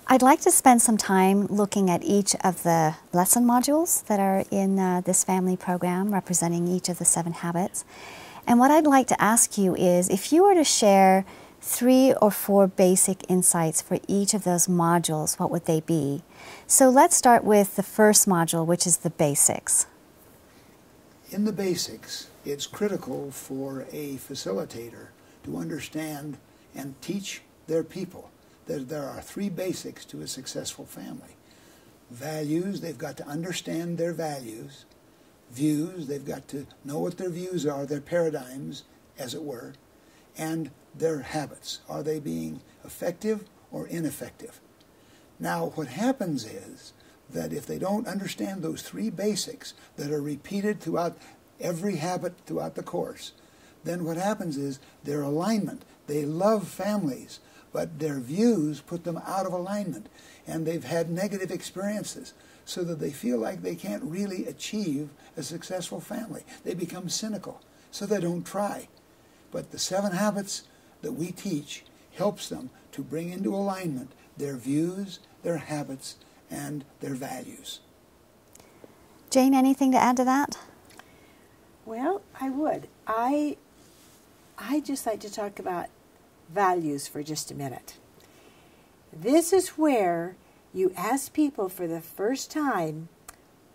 I'd like to spend some time looking at each of the lesson modules that are in this family program representing each of the 7 habits. And what I'd like to ask you is, if you were to share 3 or 4 basic insights for each of those modules, what would they be? So let's start with the first module, which is the basics. In the basics, it's critical for a facilitator to understand and teach their people that there are 3 basics to a successful family. Values, they've got to understand their values. Views, they've got to know what their views are, their paradigms, as it were. And their habits. Are they being effective or ineffective? Now, what happens is that if they don't understand those 3 basics that are repeated throughout every habit throughout the course, then what happens is their alignment. They love families, but their views put them out of alignment, and they've had negative experiences, so that they feel like they can't really achieve a successful family. They become cynical, so they don't try. But the 7 habits that we teach helps them to bring into alignment their views, their habits, and their values. Jane, anything to add to that? Well, I would. I just like to talk about values for just a minute. This is where you ask people for the first time,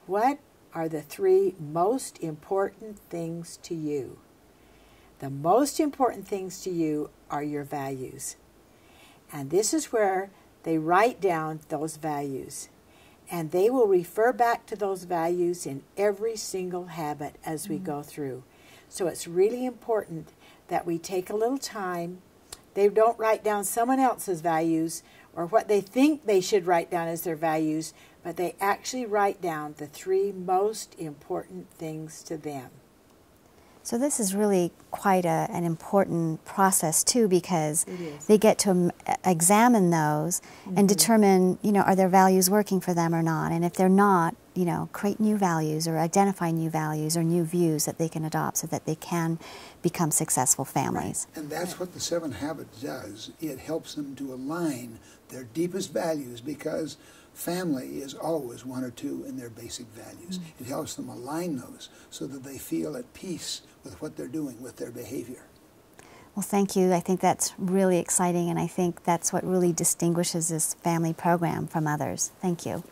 what are the 3 most important things to you? The most important things to you are your values. And this is where they write down those values. And they will refer back to those values in every single habit as we go through. So it's really important that we take a little time. They don't write down someone else's values or what they think they should write down as their values, but they actually write down the 3 most important things to them. So this is really quite an important process too, because they get to examine those and determine, are their values working for them or not? And if they're not, create new values or identify new values or new views that they can adopt so that they can become successful families. Right. And that's what the 7 habits does. It helps them to align their deepest values, because family is always 1 or 2 in their basic values. It helps them align those so that they feel at peace with what they're doing, with their behavior. Well, thank you. I think that's really exciting, and I think that's what really distinguishes this family program from others. Thank you.